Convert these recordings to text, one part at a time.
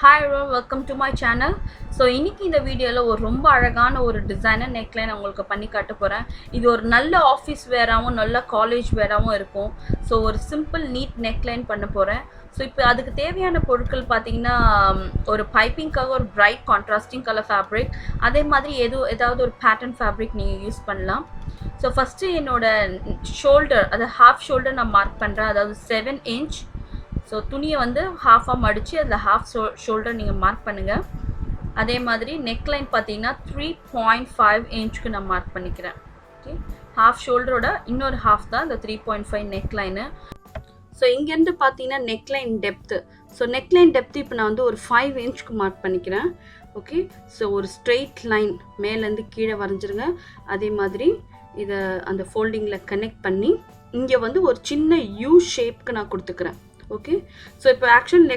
Hi everyone, welcome to my channel. So இன்னைக்கு இந்த வீடியோவில் ஒரு ரொம்ப அழகான ஒரு டிசைனர் நெக்லைன் உங்களுக்கு பண்ணி காட்ட போகிறேன். இது ஒரு நல்ல ஆஃபீஸ் வேராகவும் நல்ல காலேஜ் வேராகவும் இருக்கும். ஸோ ஒரு சிம்பிள் நீட் நெக்லைன் பண்ண போகிறேன். ஸோ இப்போ அதுக்கு தேவையான பொருட்கள் பார்த்தீங்கன்னா, ஒரு பைப்பிங்காக ஒரு பிரைட் கான்ட்ராஸ்டிங் கலர் ஃபேப்ரிக், அதே மாதிரி ஏதாவது ஒரு பேட்டர்ன் ஃபேப்ரிக் நீங்கள் யூஸ் பண்ணலாம். ஸோ ஃபஸ்ட்டு என்னோட ஷோல்டர், அது ஹாஃப் ஷோல்டர் நான் மார்க் பண்ணுறேன், அதாவது 7 இன்ச். ஸோ துணியை வந்து ஹாஃபாக மடித்து அதில் ஹாஃப் ஷோல்டர் நீங்கள் மார்க் பண்ணுங்கள். அதே மாதிரி நெக்லைன் பார்த்தீங்கன்னா 3.5 இன்ச்சுக்கு நான் மார்க் பண்ணிக்கிறேன். ஓகே, ஹாஃப் ஷோல்டரோட இன்னொரு ஹாஃப் தான் இந்த 3.5 நெக்லைனு. ஸோ இங்கேருந்து பார்த்தீங்கன்னா neckline depth. So neckline depth இப்போ நான் வந்து ஒரு 5 இன்ச்சுக்கு மார்க் பண்ணிக்கிறேன். ஓகே, ஸோ ஒரு ஸ்ட்ரெயிட் லைன் மேலேருந்து கீழே வரைஞ்சிருங்க. அதே மாதிரி இதை அந்த ஃபோல்டிங்கில் கனெக்ட் பண்ணி இங்கே வந்து ஒரு சின்ன யூ ஷேப்க்கு நான் கொடுத்துக்கிறேன். ஓகே, ஸோ இப்போ ஆக்சுவல்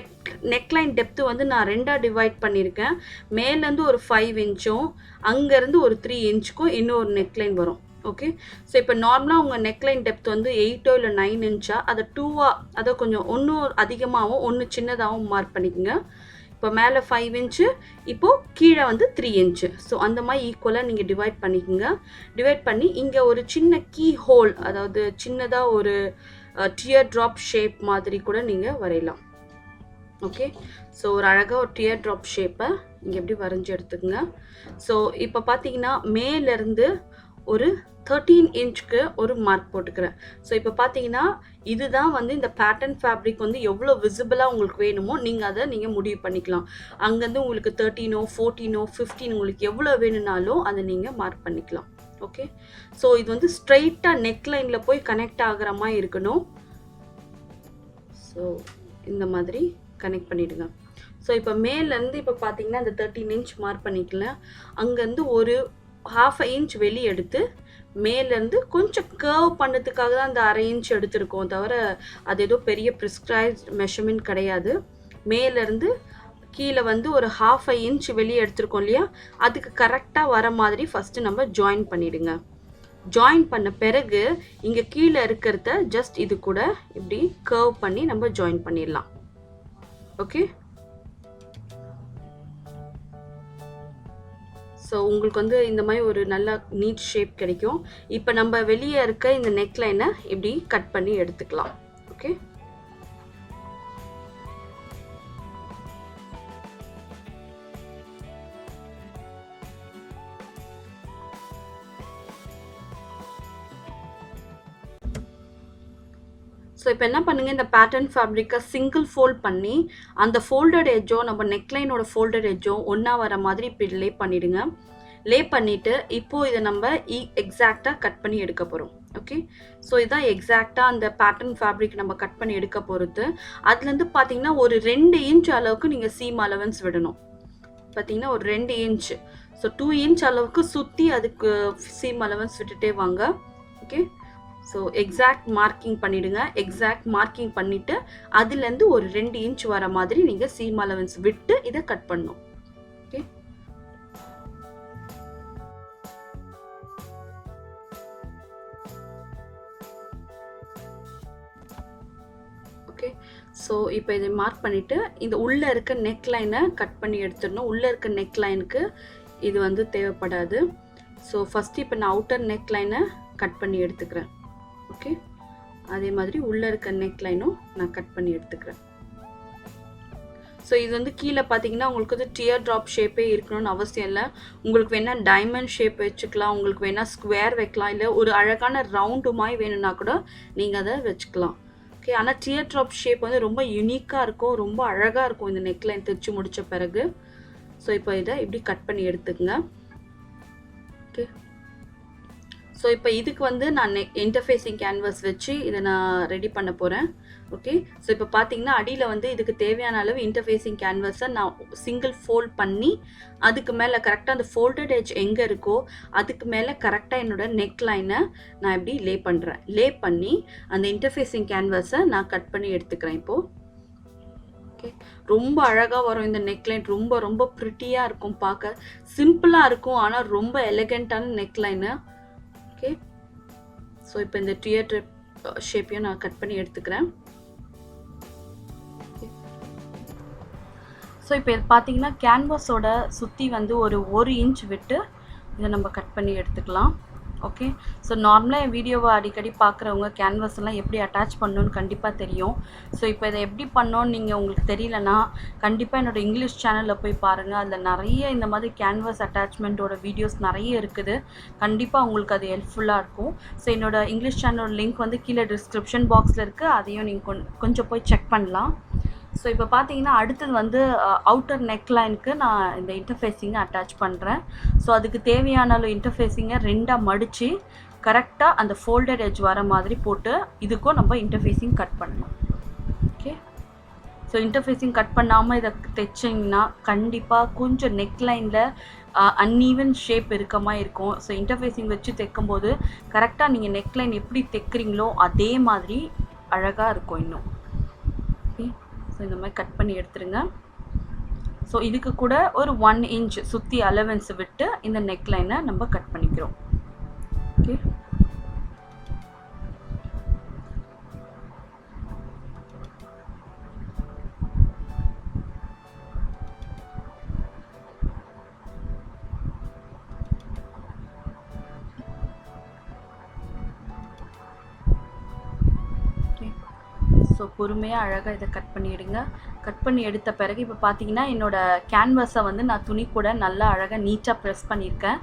நெக்லைன் டெப்த்து வந்து நான் ரெண்டாக டிவைட் பண்ணியிருக்கேன். மேலேருந்து ஒரு 5 இன்ச்சும் அங்கேருந்து ஒரு 3 இன்ச்சுக்கும் இன்னொரு நெக்லைன் வரும். ஓகே, ஸோ இப்போ நார்மலாக உங்கள் நெக்லைன் டெப்த் வந்து 8 இல்லை 9 இன்ச்சா, அதை 2 அதை கொஞ்சம் ஒன்று அதிகமாகவும் ஒன்று சின்னதாகவும் மார்க் பண்ணிக்கோங்க. இப்போ மேலே 5 இன்ச்சு, இப்போது கீழே வந்து 3 இன்ச்சு. ஸோ அந்த மாதிரி ஈக்குவலாக நீங்கள் டிவைட் பண்ணிக்கோங்க. டிவைட் பண்ணி இங்கே ஒரு சின்ன கீ ஹோல், அதாவது சின்னதாக ஒரு டியர் ட்ராப் ஷேப் மாதிரி கூட நீங்கள் வரையலாம். ஓகே, ஸோ ஒரு அழகாக ஒரு டியர் ட்ராப் ஷேப்பை இங்கே எப்படி வரைஞ்சி எடுத்துக்கோங்க. ஸோ இப்போ பார்த்தீங்கன்னா மேலேருந்து ஒரு 13 இன்ச்சுக்கு ஒரு மார்க் போட்டுக்கிறேன். ஸோ இப்போ பார்த்தீங்கன்னா இதுதான் வந்து இந்த பேட்டர்ன் ஃபேப்ரிக் வந்து எவ்வளோ விசிபிளாக உங்களுக்கு வேணுமோ நீங்கள் முடிவு பண்ணிக்கலாம். அங்கேருந்து உங்களுக்கு 13ஓ 14ஓ 15 உங்களுக்கு எவ்வளோ வேணும்னாலும் அதை நீங்கள் மார்க் பண்ணிக்கலாம். ஓகே, ஸோ இது வந்து ஸ்ட்ரைட்டாக நெக்லைனில் போய் கனெக்ட் ஆகிற மாதிரி இருக்கணும். ஸோ இந்த மாதிரி கனெக்ட் பண்ணிவிடுங்க. ஸோ இப்போ மேலேருந்து இப்போ பார்த்தீங்கன்னா இந்த 13 இன்ச் மார்க் பண்ணிக்கலாம். அங்கேருந்து ஒரு ½ இன்ச் வெளியே எடுத்து மேலேருந்து கொஞ்சம் கர்வ் பண்ணதுக்காக தான் அந்த ½ இன்ச் எடுத்திருக்கோம், தவிர அது ஏதோ பெரிய ப்ரிஸ்கிரைப்ட் மெஷர்மெண்ட் கிடையாது. மேலேருந்து கீழே வந்து ஒரு ½ இன்ச் வெளியே எடுத்திருக்கோம் இல்லையா, அதுக்கு கரெக்டாக வர மாதிரி ஃபஸ்ட்டு நம்ம ஜாயின் பண்ணிவிடுங்க. ஜாயின் பண்ண பிறகு இங்கே கீழே இருக்கிறத ஜஸ்ட் இது கூட இப்படி கர்வ் பண்ணி நம்ம ஜாயின் பண்ணிடலாம். ஓகே, ஸோ உங்களுக்கு வந்து இந்த மாதிரி ஒரு நல்ல நீட் ஷேப் கிடைக்கும். இப்போ நம்ம வெளியே இருக்க இந்த நெக்லைனை இப்படி கட் பண்ணி எடுத்துக்கலாம். ஓகே, ஸோ இப்போ என்ன பண்ணுங்கள், இந்த பேட்டர்ன் ஃபேப்ரிக்கை சிங்கிள் ஃபோல்ட் பண்ணி அந்த ஃபோல்டட் எட்ஜோ நம்ம நெக்லைனோட ஃபோல்டட் எட்ஜோ ஒன்றா வர மாதிரி இப்படி லே பண்ணிவிடுங்க. லே பண்ணிவிட்டு இப்போது இதை நம்ம எக்ஸாக்டாக கட் பண்ணி எடுக்க போகிறோம். ஓகே, ஸோ இதுதான் எக்ஸாக்டாக அந்த பேட்டர்ன் ஃபேப்ரிக் நம்ம கட் பண்ணி எடுக்க போகிறது. அதுலேருந்து பார்த்தீங்கன்னா ஒரு 2 இன்ச் அளவுக்கு நீங்கள் சீம் அலவன்ஸ் விடணும். பார்த்தீங்கன்னா ஒரு 2 இன்ச், ஸோ 2 இன்ச் அளவுக்கு சுற்றி அதுக்கு சீம் அலவன்ஸ் விட்டுட்டே வாங்க. ஓகே, ஸோ எக்ஸாக்ட் மார்க்கிங் பண்ணிவிடுங்க. எக்ஸாக்ட் மார்க்கிங் பண்ணிவிட்டு அதுலேருந்து ஒரு 2 இன்ச் வர மாதிரி நீங்கள் சீம் அலவன்ஸ் விட்டு இதை கட் பண்ணணும். ஓகே, ஓகே, ஸோ இப்போ இதை மார்க் பண்ணிவிட்டு இந்த உள்ளே இருக்க நெக்லைனை கட் பண்ணி எடுத்துடணும். உள்ளே இருக்க நெக்லைனுக்கு இது வந்து தேவைப்படாது. ஸோ ஃபஸ்ட்டு இப்போ நான் அவுட்டர் நெக்லைனை கட் பண்ணி எடுத்துக்கிறேன். ஓகே, அதே மாதிரி உள்ளே இருக்க நெக்லைனும் நான் கட் பண்ணி எடுத்துக்கிறேன். ஸோ இது வந்து கீழே பார்த்தீங்கன்னா உங்களுக்கு வந்து டியர் ட்ராப் ஷேப்பே இருக்கணும்னு அவசியம் இல்லை. உங்களுக்கு வேணால் டைமண்ட் ஷேப் வச்சுக்கலாம், உங்களுக்கு வேணால் ஸ்கொயர் வைக்கலாம், இல்லை ஒரு அழகான ரவுண்டு மாதிரி வேணும்னா கூட நீங்கள் அதை வச்சுக்கலாம். ஓகே, ஆனால் டியர் ட்ராப் ஷேப் வந்து ரொம்ப யூனிக்காக இருக்கும், ரொம்ப அழகாக இருக்கும் இந்த நெக்லைன் தைச்சு முடித்த பிறகு. ஸோ இப்போ இதை இப்படி கட் பண்ணி எடுத்துக்கங்க. ஓகே, ஸோ இப்போ இதுக்கு வந்து நான் இன்டர்ஃபேஸிங் கேன்வாஸ் வச்சு இதை நான் ரெடி பண்ண போகிறேன். ஓகே, ஸோ இப்போ பார்த்தீங்கன்னா அடியில் வந்து இதுக்கு தேவையான அளவு இன்டர்ஃபேஸிங் கேன்வாஸை நான் சிங்கிள் ஃபோல்ட் பண்ணி அதுக்கு மேலே கரெக்டாக அந்த ஃபோல்டட் எட்ஜ் எங்கே இருக்கோ அதுக்கு மேலே கரெக்டாக என்னோடய நெக் லைனை நான் இப்படி லே பண்ணுறேன். லே பண்ணி அந்த இன்டர்ஃபேஸிங் கேன்வாஸை நான் கட் பண்ணி எடுத்துக்கிறேன் இப்போது. ஓகே, ரொம்ப அழகாக வரும் இந்த நெக்லைன், ரொம்ப ரொம்ப ப்ரிட்டியாக இருக்கும், பார்க்க சிம்பிளாக இருக்கும், ஆனால் ரொம்ப எலகண்ட்டான நெக்லைனு. ஓகே, ஸோ இப்போ இந்த டியர் ஷேப்பையும் நான் கட் பண்ணி எடுத்துக்கிறேன். ஸோ இப்போ இது பார்த்தீங்கன்னா கேன்வாஸோட சுற்றி வந்து ஒரு இன்ச் விட்டு இதை நம்ம கட் பண்ணி எடுத்துக்கலாம். ஓகே. ஸோ நார்மலாக என் வீடியோவை அடிக்கடி பார்க்குறவங்க கேன்வாஸ் எல்லாம் எப்படி அட்டாச் பண்ணணுன்னு கண்டிப்பாக தெரியும். ஸோ இப்போ இதை எப்படி பண்ணோன்னு நீங்கள் உங்களுக்கு தெரியலனா கண்டிப்பாக என்னோடய இங்கிலீஷ் சேனலில் போய் பாருங்கள். அதில் நிறைய இந்த மாதிரி கேன்வாஸ் அட்டாச்மெண்ட்டோட வீடியோஸ் நிறைய இருக்குது. கண்டிப்பாக உங்களுக்கு அது ஹெல்ப்ஃபுல்லாக இருக்கும். ஸோ என்னோடய இங்கிலீஷ் சேனலோட லிங்க் வந்து கீழே டிஸ்கிரிப்ஷன் பாக்ஸில் இருக்குது. அதையும் நீங்கள் கொஞ்சம் போய் செக் பண்ணலாம். ஸோ இப்போ பார்த்தீங்கன்னா அடுத்தது வந்து அவுட்டர் நெக்லைனுக்கு நான் இந்த இன்டர்ஃபேஸிங்கை அட்டாச் பண்ணுறேன். ஸோ அதுக்கு தேவையான இன்டர்ஃபேஸிங்கை 2ஆக மடித்து கரெக்டாக அந்த ஃபோல்டட் எட்ஜ் வர மாதிரி போட்டு இதுக்கும் நம்ம இன்டர்ஃபேஸிங் கட் பண்ணணும். ஓகே. ஸோ இன்டர்ஃபேஸிங் கட் பண்ணாமல் இதை தைச்சிங்கன்னா கண்டிப்பாக கொஞ்சம் நெக்லைனில் அன்ஈவன் ஷேப் இருக்கமாக இருக்கும். ஸோ இன்டர்ஃபேஸிங் வச்சு தைக்கும்போது கரெக்டாக நீங்கள் நெக்லைன் எப்படி தைக்கிறீங்களோ அதே மாதிரி அழகாக இருக்கும் இன்னும். ஓகே. ஸோ இந்த மாதிரி கட் பண்ணி எடுத்துருங்க. ஸோ இதுக்கு கூட ஒரு 1 இன்ச் சுற்றி அலவன்ஸ் விட்டு இந்த நெக்லைனை நம்ம கட் பண்ணிக்கிறோம். ஓகே. ஸோ பொறுமையாக அழகாக இதை கட் பண்ணிவிடுங்க. கட் பண்ணி எடுத்த பிறகு இப்போ பார்த்தீங்கன்னா என்னோடய கேன்வாஸை வந்து நான் துணி கூட நல்லா அழகாக நீட்டாக ப்ரெஸ் பண்ணியிருக்கேன்.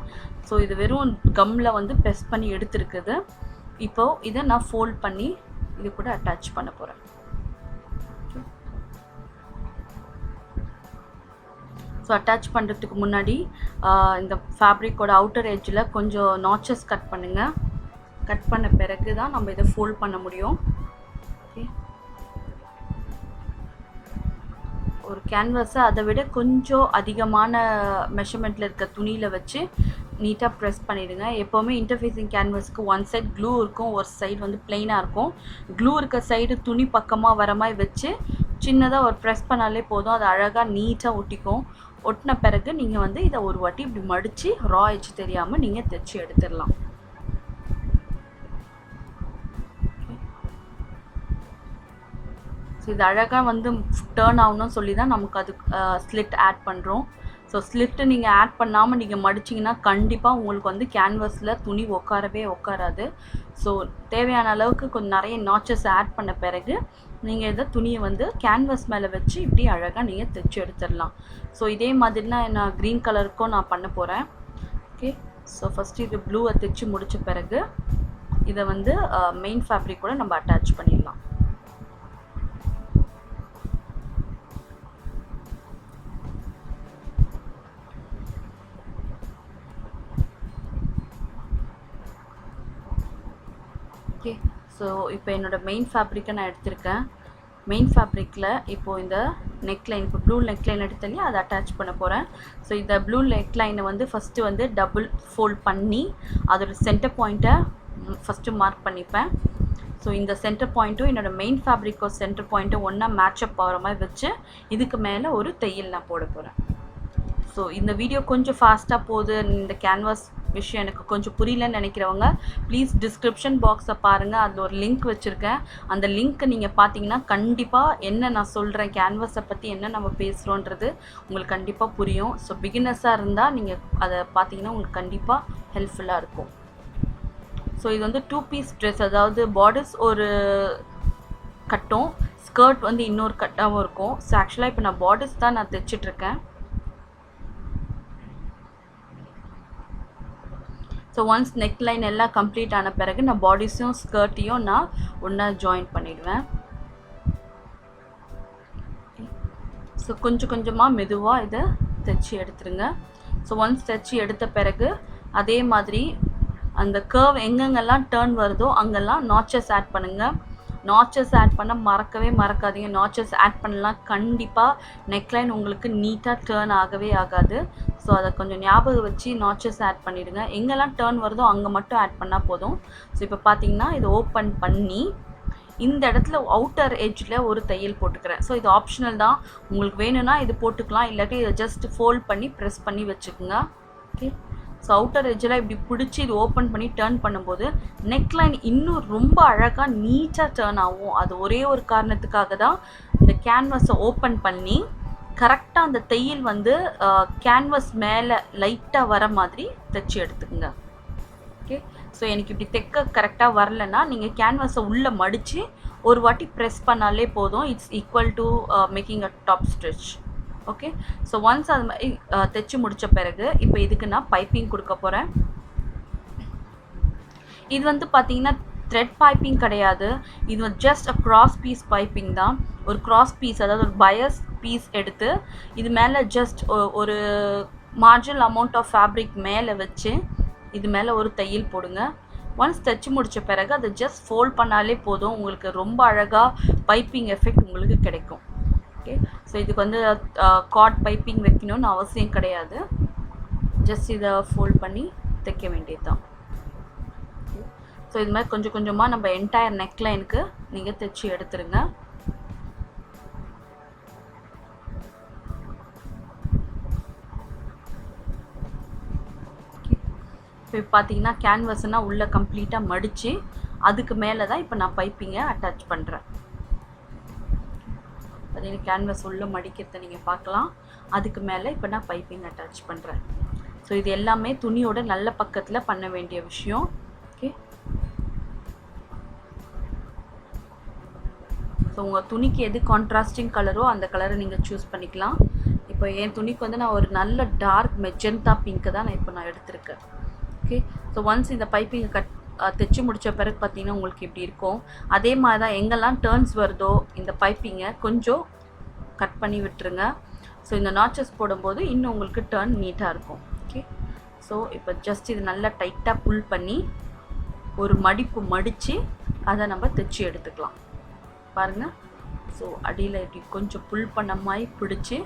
ஸோ இது வெறும் கம்மில் வந்து ப்ரெஸ் பண்ணி எடுத்துருக்குது. இப்போது இதை நான் ஃபோல்ட் பண்ணி இது கூட அட்டாச் பண்ண போகிறேன். ஸோ அட்டாச் பண்ணுறதுக்கு முன்னாடி இந்த ஃபேப்ரிக்கோட அவுட்டர் எட்ஜில் கொஞ்சம் நாச்சஸ் கட் பண்ணுங்கள். கட் பண்ண பிறகு தான் நம்ம இதை ஃபோல்ட் பண்ண முடியும். ஓகே. ஒரு கேன்வாஸை அதை விட கொஞ்சம் அதிகமான மெஷர்மெண்ட்டில் இருக்க துணியில் வச்சு நீட்டாக ப்ரெஸ் பண்ணிவிடுங்க. எப்போவுமே இன்டர்ஃபேஸிங் கேன்வாஸ்க்கு ஒன் சைட் க்ளூ இருக்கும், ஒரு சைடு வந்து பிளெயினாக இருக்கும். க்ளூ இருக்க சைடு துணி பக்கமாக வர மாதிரி வச்சு சின்னதாக ஒரு ப்ரெஸ் பண்ணாலே போதும். அது அழகாக நீட்டாக ஒட்டிக்கும். ஒட்டின பிறகு நீங்கள் வந்து இதை ஒரு வாட்டி இப்படி மடித்து ரா எட்ஜ் தெரியாமல் நீங்கள் தைச்சி எடுத்துடலாம். ஸோ இது அழகாக வந்து டேர்ன் ஆகணும்னு சொல்லி தான் நமக்கு அது ஸ்லிட் ஆட் பண்ணுறோம். ஸோ ஸ்லிட்டு நீங்கள் ஆட் பண்ணாமல் நீங்கள் மடிச்சிங்கன்னா கண்டிப்பாக உங்களுக்கு வந்து கேன்வாஸில் துணி உட்காராது. ஸோ தேவையான அளவுக்கு கொஞ்சம் நிறைய நாச்சஸ் ஆட் பண்ண பிறகு நீங்கள் இதை துணியை வந்து கேன்வாஸ் மேலே வச்சு இப்படி அழகாக நீங்கள் தைச்சி எடுத்துடலாம். ஸோ இதே மாதிரி நான் க்ரீன் கலருக்கும் நான் பண்ண போகிறேன். ஓகே. ஸோ ஃபஸ்ட்டு இது ப்ளூவை தைச்சி முடித்த பிறகு இதை வந்து மெயின் ஃபேப்ரிக் கூட நம்ம அட்டாச் பண்ணிடலாம். ஓகே. ஸோ இப்போ என்னோடய மெயின் ஃபேப்ரிக்கை நான் எடுத்திருக்கேன். மெயின் ஃபேப்ரிக்கில் இப்போது இந்த நெக்லைன் இப்போ ப்ளூ நெக்லைன் எடுத்தலையே அதை அட்டாச் பண்ண போகிறேன். ஸோ இந்த ப்ளூ நெக்லைனை வந்து ஃபஸ்ட்டு வந்து டபுள் ஃபோல்ட் பண்ணி அதோட சென்டர் பாயிண்ட்டை ஃபஸ்ட்டு மார்க் பண்ணிப்பேன். ஸோ இந்த சென்டர் பாயிண்ட்டும் என்னோடய மெயின் ஃபேப்ரிக்கோ சென்டர் பாயிண்ட்டும் ஒன்றா மேட்சப் ஆகிற மாதிரி வச்சு இதுக்கு மேலே ஒரு தையல் நான் போட போகிறேன். ஸோ இந்த வீடியோ கொஞ்சம் ஃபாஸ்ட்டாக போகுது, இந்த கேன்வாஸ் விஷயம் எனக்கு கொஞ்சம் புரியலன்னு நினைக்கிறவங்க ப்ளீஸ் டிஸ்கிரிப்ஷன் பாக்ஸை பாருங்கள். அதில் ஒரு லிங்க் வச்சுருக்கேன். அந்த லிங்க்கை நீங்கள் பார்த்தீங்கன்னா கண்டிப்பாக என்ன நான் சொல்கிறேன் கேன்வாஸை பற்றி என்ன நம்ம பேசுகிறோன்றது உங்களுக்கு கண்டிப்பாக புரியும். ஸோ பிகினர்ஸாக இருந்தால் நீங்கள் அதை பார்த்தீங்கன்னா உங்களுக்கு கண்டிப்பாக ஹெல்ப்ஃபுல்லாக இருக்கும். ஸோ இது வந்து 2 பீஸ் ட்ரெஸ், அதாவது பார்டர்ஸ் ஒரு கட்டும் ஸ்கர்ட் வந்து இன்னொரு கட்டாகவும் இருக்கும். ஸோ ஆக்சுவலாக இப்போ நான் பார்டர்ஸ் தான் நான் தைச்சிட்ருக்கேன். ஸோ ஒன்ஸ் நெக்லைன் எல்லாம் கம்ப்ளீட் ஆன பிறகு நான் பாடிஸையும் ஸ்கர்ட்டையும் நான் ஒன்றா ஜாயின் பண்ணிடுவேன். ஸோ கொஞ்சம் கொஞ்சமாக மெதுவாக இதை தைச்சி எடுத்துருங்க. ஸோ ஒன்ஸ் தைச்சி எடுத்த பிறகு அதே மாதிரி அந்த கர்வ் எங்கெங்கெல்லாம் டேர்ன் வருதோ அங்கெல்லாம் நாச்சஸ் ஆட் பண்ணுங்கள். நாச்சஸ் ஆட் பண்ண மறக்கவே மறக்காதீங்க. நாச்சஸ் ஆட் பண்ணலாம், கண்டிப்பாக நெக்லைன் உங்களுக்கு நீட்டாக டேர்ன் ஆகவே ஆகாது. ஸோ அதை கொஞ்சம் ஞாபகம் வச்சு நாச்சஸ் ஆட் பண்ணிவிடுங்க. எங்கெல்லாம் டேர்ன் வருதோ அங்கே மட்டும் ஆட் பண்ணால் போதும். ஸோ இப்போ பார்த்தீங்கன்னா இதை ஓப்பன் பண்ணி இந்த இடத்துல அவுட்டர் எட்ஜில் ஒரு தையல் போட்டுக்கிறேன். ஸோ இது ஆப்ஷனல் தான், உங்களுக்கு வேணும்னா இது போட்டுக்கலாம், இல்லாட்டி இதை ஜஸ்ட் ஃபோல்ட் பண்ணி ப்ரெஸ் பண்ணி வச்சுக்கோங்க. ஓகே. ஸோ அவுட்டர் எட்ஜில் இப்படி பிடிச்சி இது ஓப்பன் பண்ணி டேர்ன் பண்ணும்போது நெக்லைன் இன்னும் ரொம்ப அழகாக நீட்டாக டேர்ன் ஆகும். அது ஒரே ஒரு காரணத்துக்காக தான் இந்த கேன்வாஸை ஓப்பன் பண்ணி கரெக்டாக அந்த தையல் வந்து கேன்வஸ் மேலே லைட்டாக வர மாதிரி தைச்சி எடுத்துக்கோங்க. ஓகே, ஸோ எனக்கு இப்படி தைக்க கரெக்டாக வரலன்னா நீங்கள் கேன்வஸை உள்ளே மடித்து ஒரு வாட்டி ப்ரெஸ் பண்ணாலே போதும். It's equal to making a top stitch. Okay, so once அது மாதிரி தைச்சி முடித்த பிறகு இப்போ இதுக்கு நான் பைப்பிங் கொடுக்க போகிறேன். இது வந்து பார்த்தீங்கன்னா த்ரெட் பைப்பிங் கிடையாது, இது just a cross piece piping தான். ஒரு கிராஸ் பீஸ், அதாவது ஒரு பயஸ் பீஸ் எடுத்து இது மேலே ஜஸ்ட் ஒரு மார்ஜினல் அமௌண்ட் ஆஃப் ஃபேப்ரிக் மேலே வச்சு இது மேலே ஒரு தையல் போடுங்க. ஒன்ஸ் தைச்சி முடித்த பிறகு அதை ஜஸ்ட் ஃபோல்ட் பண்ணாலே போதும், உங்களுக்கு ரொம்ப அழகாக பைப்பிங் எஃபெக்ட் உங்களுக்கு கிடைக்கும். ஓகே, ஸோ இதுக்கு வந்து கார்ட் பைப்பிங் வைக்கணும்னு அவசியம் கிடையாது, ஜஸ்ட் இதை ஃபோல்ட் பண்ணி தைக்க வேண்டியது தான். ஸோ இது மாதிரி கொஞ்சம் கொஞ்சமாக நம்ம என்டையர் நெக்லைனுக்கு நீங்கள் தைச்சி எடுத்துருங்க. இப்போ பார்த்தீங்கன்னா கேன்வஸ்னால் உள்ளே கம்ப்ளீட்டாக மடித்து அதுக்கு மேலே தான் இப்போ நான் பைப்பிங்கை அட்டாச் பண்ணுறேன். பார்த்தீங்கன்னா கேன்வஸ் உள்ளே மடிக்கிறத நீங்கள் பார்க்கலாம். அதுக்கு மேலே இப்போ நான் பைப்பிங் அட்டாச் பண்ணுறேன். ஸோ இது எல்லாமே துணியோட நல்ல பக்கத்தில் பண்ண வேண்டிய விஷயம். ஓகே, ஸோ உங்கள் துணிக்கு எது கான்ட்ராஸ்டிங் கலரோ அந்த கலரை நீங்கள் சூஸ் பண்ணிக்கலாம். இப்போ என் துணிக்கு வந்து நான் ஒரு நல்ல டார்க் மெஜந்தா பிங்க்கு தான் நான் இப்போ எடுத்திருக்கேன். ஓகே, ஸோ ஒன்ஸ் இந்த பைப்பிங்கை தைச்சி முடித்த பிறகு பார்த்தீங்கன்னா உங்களுக்கு இப்படி இருக்கும். அதே மாதிரி தான் எங்கெல்லாம் டர்ன்ஸ் வருதோ இந்த பைப்பிங்கை கொஞ்சம் கட் பண்ணி விட்டுருங்க. ஸோ இந்த நாச்சஸ் போடும்போது இன்னும் உங்களுக்கு டர்ன் நீட்டாக இருக்கும். ஓகே, ஸோ இப்போ ஜஸ்ட் இது நல்லா டைட்டாக புல் பண்ணி ஒரு மடிப்பு மடித்து அதை நம்ம தைச்சி எடுத்துக்கலாம். பாருங்கள், ஸோ அடியில் இப்படி கொஞ்சம் புல் பண்ண மாதிரி பிடிச்சி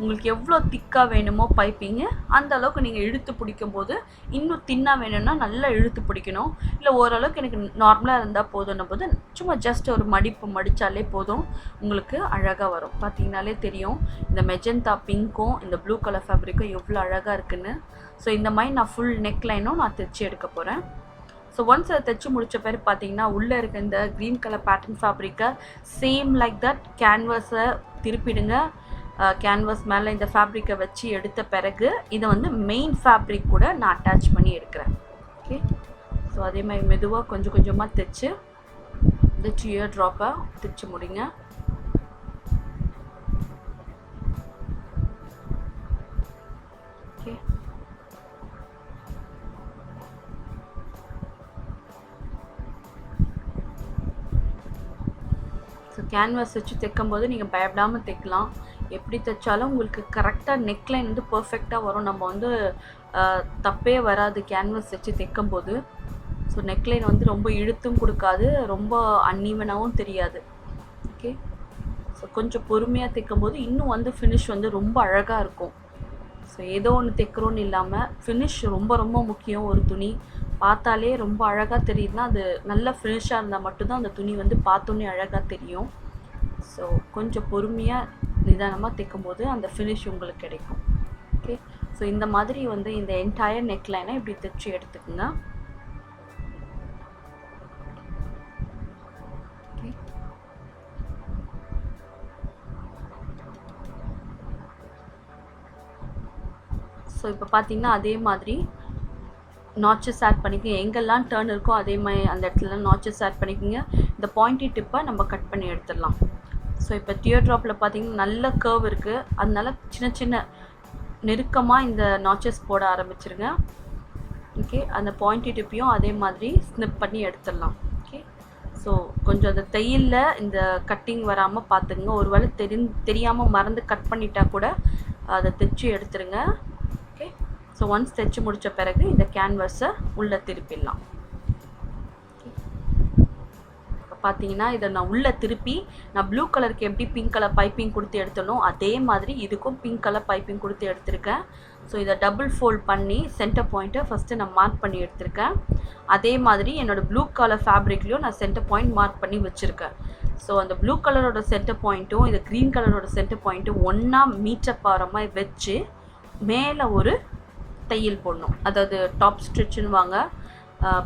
உங்களுக்கு எவ்வளோ திக்காக வேணுமோ பைப்பிங்கு அந்த அளவுக்கு நீங்கள் இழுத்து பிடிக்கும் போது, இன்னும் தின்னாக வேணும்னா நல்லா இழுத்து பிடிக்கணும். இல்லை ஓரளவுக்கு எனக்கு நார்மலாக இருந்தால் போதும்னும் போது சும்மா ஜஸ்ட் ஒரு மடிப்பு மடித்தாலே போதும், உங்களுக்கு அழகாக வரும். பார்த்தீங்கனாலே தெரியும் இந்த மெஜந்தா பிங்க்கும் இந்த ப்ளூ கலர் ஃபேப்ரிக்கும் எவ்வளோ அழகாக இருக்குன்னு. ஸோ இந்த மாதிரி நான் ஃபுல் நெக் லைனும் நான் தைச்சி எடுக்க போகிறேன். ஸோ ஒன்ஸ் அதை தைச்சி முடித்த பிறகு பார்த்தீங்கன்னா உள்ளே இருக்க இந்த க்ரீன் கலர் பேட்டர்ன் ஃபேப்ரிக்கை சேம் லைக் தட் கேன்வஸை திருப்பிடுங்க. கேன்வஸ் மேலே இந்த ஃபேப்ரிக்கை வச்சு எடுத்த பிறகு இதை வந்து மெயின் ஃபேப்ரிக் கூட நான் அட்டாச் பண்ணி எடுக்கிறேன். ஓகே, ஸோ அதே மாதிரி மெதுவாக கொஞ்சம் கொஞ்சமாக தைச்சு இந்த டியர் ட்ராப்பை தைச்சி முடிங்க. ஓகே, ஸோ கேன்வாஸ் வச்சு தைக்கும்போது நீங்கள் பயப்படாமல் தைக்கலாம். எப்படி தைச்சாலும் உங்களுக்கு கரெக்டாக நெக்லைன் வந்து பர்ஃபெக்டாக வரும். நம்ம வந்து தப்பே வராது கேன்வாஸ் வச்சு தைக்கும்போது. ஸோ நெக்லைன் வந்து ரொம்ப இழுத்தும் கொடுக்காது, ரொம்ப அன்ஈவனாகவும் தெரியாது. ஓகே, ஸோ கொஞ்சம் பொறுமையாக தைக்கும்போது இன்னும் வந்து ஃபினிஷ் வந்து ரொம்ப அழகாக இருக்கும். ஸோ ஏதோ ஒன்று தைக்கிறோன்னு இல்லாமல் ஃபினிஷ் ரொம்ப ரொம்ப முக்கியம். ஒரு துணி பார்த்தாலே ரொம்ப அழகாக தெரியுதுன்னா அது நல்ல ஃபினிஷாக இருந்தால் மட்டும்தான் அந்த துணி வந்து பார்த்தோன்னே அழகாக தெரியும். ஸோ கொஞ்சம் பொறுமையாக நிதானமாக தைக்கும்போது அந்த ஃபினிஷ் உங்களுக்கு கிடைக்கும். ஓகே, ஸோ இந்த மாதிரி வந்து இந்த என்டையர் நெக்லைனை இப்படி தைச்சி எடுத்துக்கோங்க. ஓகே, ஸோ இப்போ பார்த்தீங்கன்னா அதே மாதிரி நாச்சஸ் ஆட் பண்ணிக்கோங்க. எங்கெல்லாம் டர்ன் இருக்கோ அதே மாதிரி அந்த இடத்துல நாச்சஸ் ஆட் பண்ணிக்கோங்க. இந்த பாயிண்டி டிப்பை நம்ம கட் பண்ணி எடுத்துடலாம். ஸோ இப்போ டியர் ட்ராப்பில் பார்த்தீங்கன்னா நல்ல கர்வ் இருக்குது, அதனால சின்ன சின்ன நெருக்கமாக இந்த நாச்சஸ் போட ஆரம்பிச்சிருங்க. ஓகே, அந்த பாயிண்டி டிப்பையும் அதே மாதிரி ஸ்னிப் பண்ணி எடுத்துடலாம். ஓகே, ஸோ கொஞ்சம் அந்த தையலில் இந்த கட்டிங் வராமல் பார்த்துங்க. ஒரு வேளை தெரியாமல் மறந்து கட் பண்ணிட்டா கூட அதை தைச்சி எடுத்துருங்க. ஓகே, ஸோ ஒன்ஸ் தைச்சி முடித்த பிறகு இந்த கேன்வஸை உள்ளே திருப்பிடலாம். பார்த்தீங்கன்னா இதை நான் உள்ளே திருப்பி நான் ப்ளூ கலருக்கு எப்படி பிங்க் கலர் பைப்பிங் கொடுத்து எடுத்தனோ அதே மாதிரி இதுக்கும் பிங்க் கலர் பைப்பிங் கொடுத்து எடுத்திருக்கேன். ஸோ இதை டபுள் ஃபோல்ட் பண்ணி சென்டர் பாயிண்ட்டை ஃபஸ்ட்டு நான் மார்க் பண்ணி எடுத்திருக்கேன். அதே மாதிரி என்னோடய ப்ளூ கலர் ஃபேப்ரிக்லேயும் நான் சென்டர் பாயிண்ட் மார்க் பண்ணி வச்சுருக்கேன். ஸோ அந்த ப்ளூ கலரோட சென்டர் பாயிண்ட்டும் இது க்ரீன் கலரோட சென்டர் பாயிண்ட்டும் ஒன்றா மீட்டப் ஆகிற மாதிரி வச்சு மேலே ஒரு தையல் போடணும். அதாவது டாப் ஸ்டிச்சுன்னு வாங்க,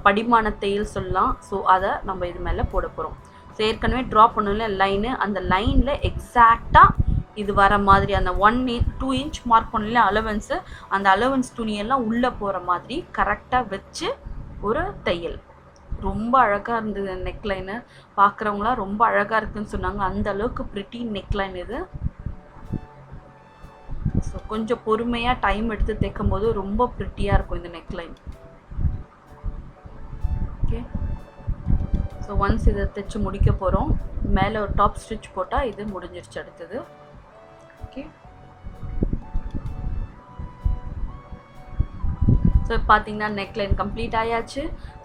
படிமான தையல் சொல்லலாம். ஸோ அதை நம்ம இது மேலே போட போகிறோம். ஸோ ஏற்கனவே ட்ரா பண்ணல லைனு, அந்த லைனில் எக்ஸாக்டாக இது வர மாதிரி அந்த 2 இன்ச் மார்க் பண்ணல அலவன்ஸு, அந்த அலவன்ஸ் துணியெல்லாம் உள்ளே போகிற மாதிரி கரெக்டாக வச்சு ஒரு தையல். ரொம்ப அழகாக இருந்தது நெக்லைனு. பார்க்குறவங்களாம் ரொம்ப அழகாக இருக்குதுன்னு சொன்னாங்க. அந்த அளவுக்கு ப்ரிட்டி நெக்லைன் இது. ஸோ கொஞ்சம் பொறுமையாக டைம் எடுத்து தைக்கும் போது ரொம்ப ப்ரிட்டியாக இருக்கும் இந்த நெக்லைன். ஓகே, ஸோ ஒன்ஸ் இதை தைச்சு முடிக்க போகிறோம். மேலே ஒரு டாப் ஸ்டிச் போட்டால் இது முடிஞ்சிருச்சு அடுத்தது. ஓகே, ஸோ பார்த்தீங்கன்னா நெக்லைன் கம்ப்ளீட் ஆயாச்சு.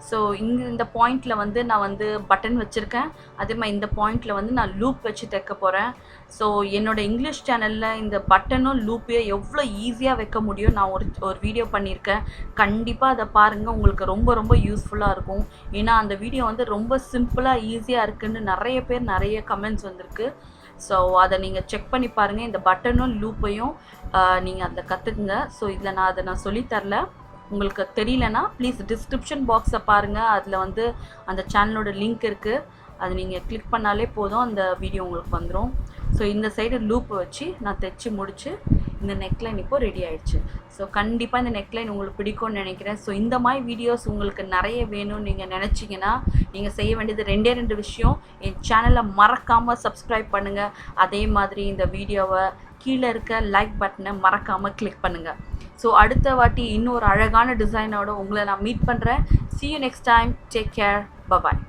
ஸோ இந்த பாயிண்டில் வந்து நான் வந்து பட்டன் வச்சுருக்கேன். அதே மாதிரி இந்த பாயிண்டில் வந்து நான் லூப் வச்சு தைக்க போகிறேன். ஸோ என்னோடய இங்கிலீஷ் சேனலில் இந்த பட்டனும் லூப்பையும் எவ்வளோ ஈஸியாக வைக்க முடியும் நான் ஒரு வீடியோ பண்ணியிருக்கேன். கண்டிப்பாக அதை பாருங்கள், உங்களுக்கு ரொம்ப ரொம்ப யூஸ்ஃபுல்லாக இருக்கும். ஏன்னா அந்த வீடியோ வந்து ரொம்ப சிம்பிளாக ஈஸியாக இருக்குதுன்னு நிறைய பேர் நிறைய கமெண்ட்ஸ் வந்திருக்கு. ஸோ அதை நீங்கள் செக் பண்ணி பாருங்கள். இந்த பட்டனும் லூப்பையும் நீங்கள் அதில் கற்றுக்குங்க. ஸோ இதில் நான் சொல்லித்தரல. உங்களுக்கு தெரியலனா ப்ளீஸ் டிஸ்கிரிப்ஷன் பாக்ஸை பாருங்கள். அதில் வந்து அந்த சேனலோட லிங்க் இருக்குது. அது நீங்கள் கிளிக் பண்ணாலே போதும், அந்த வீடியோ உங்களுக்கு வந்துடும். ஸோ இந்த சைடு லூப் வச்சு நான் தைச்சி முடித்து இந்த நெக்லைன் இப்போது ரெடி ஆகிடுச்சு. ஸோ கண்டிப்பாக இந்த நெக்லைன் உங்களுக்கு பிடிக்கும்னு நினைக்கிறேன். ஸோ இந்த மாதிரி வீடியோஸ் உங்களுக்கு நிறைய வேணும்னு நீங்கள் நினச்சிங்கன்னா நீங்கள் செய்ய வேண்டியது 2 விஷயம். என் சேனலை மறக்காமல் சப்ஸ்கிரைப் பண்ணுங்கள். அதே மாதிரி இந்த வீடியோவை கீழே இருக்க லைக் பட்டனை மறக்காமல் கிளிக் பண்ணுங்கள். ஸோ அடுத்த வாட்டி இன்னொரு அழகான டிசைனோட உங்களை நான் மீட் பண்ணுறேன். See you next time. Take care. Bye-bye.